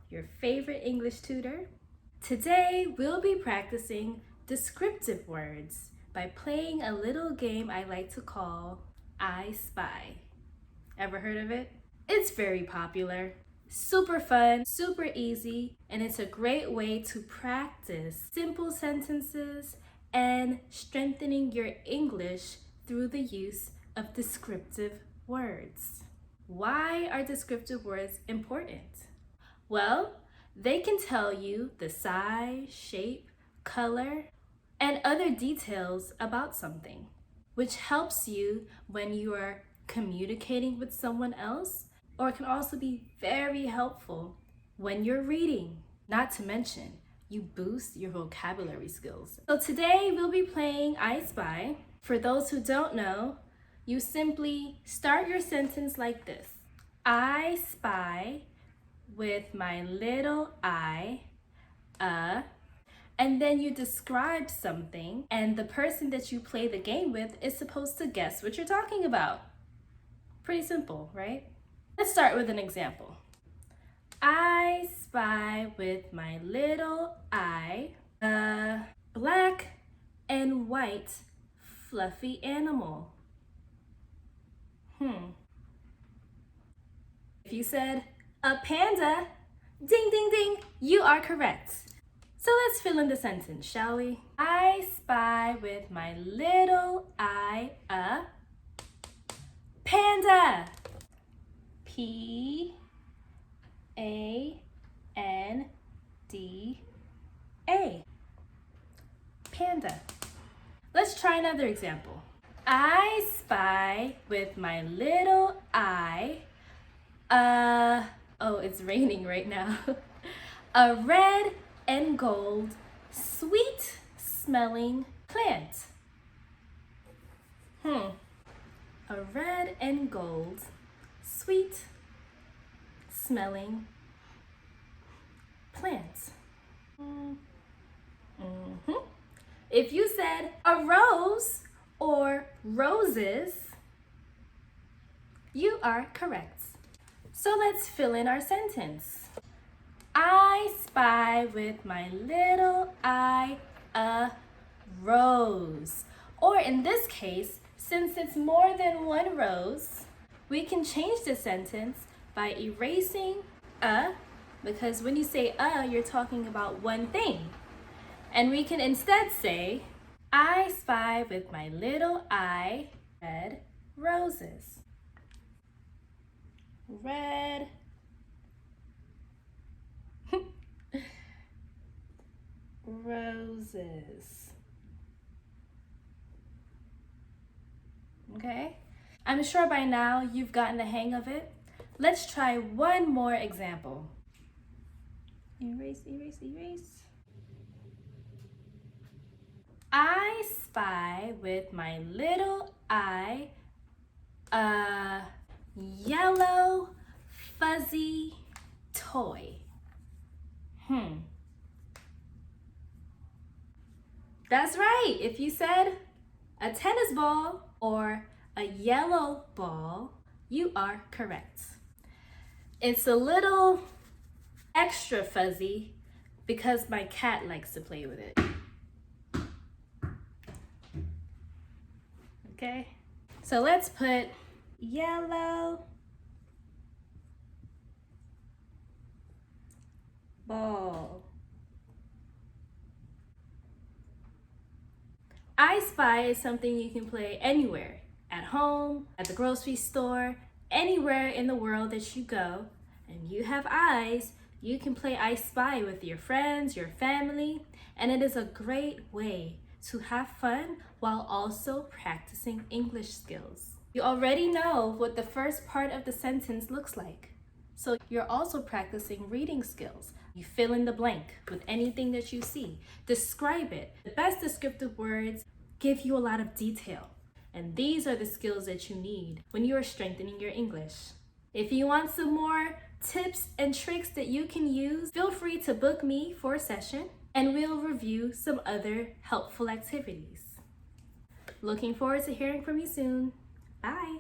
your favorite English tutor. Today, we'll be practicing descriptive words by playing a little game I like to call I Spy. Ever heard of it? It's very popular, super fun, super easy, and it's a great way to practice simple sentences and strengthening your English through the use of descriptive words. Why are descriptive words important? Well, they can tell you the size, shape, color, and other details about something, which helps you when you are communicating with someone else, or it can also be very helpful when you're reading. Not to mention, you boost your vocabulary skills. So today we'll be playing I Spy. For those who don't know, you simply start your sentence like this. I spy with my little eye, and then you describe something, and the person that you play the game with is supposed to guess what you're talking about. Pretty simple, right? Let's start with an example. I spy with my little eye a black and white fluffy animal. If you said a panda, ding ding ding, you are correct. So let's fill in the sentence, shall we? I spy with my little eye a panda. P-A-N-D-A. Panda. Let's try another example. I spy with my little eye oh, it's raining right now. A red and gold, sweet smelling plant. A red and gold, sweet smelling plant. If you said a rose or roses, you are correct. So let's fill in our sentence. I spy with my little eye a rose. Or in this case, since it's more than one rose, we can change the sentence by erasing a, because when you say a, you're talking about one thing. And we can instead say, I spy with my little eye red roses. Red roses. Okay? I'm sure by now you've gotten the hang of it. Let's try one more example. Erase, erase, erase. I spy with my little eye a yellow fuzzy toy. That's right. If you said a tennis ball or a yellow ball, you are correct. It's a little extra fuzzy because my cat likes to play with it. Okay, so let's put yellow ball. I Spy is something you can play anywhere, at home, at the grocery store, anywhere in the world that you go, and you have eyes, you can play I Spy with your friends, your family, and it is a great way to have fun while also practicing English skills. You already know what the first part of the sentence looks like. So you're also practicing reading skills. You fill in the blank with anything that you see. Describe it. The best descriptive words give you a lot of detail. And these are the skills that you need when you are strengthening your English. If you want some more tips and tricks that you can use, feel free to book me for a session and we'll review some other helpful activities. Looking forward to hearing from you soon. Bye.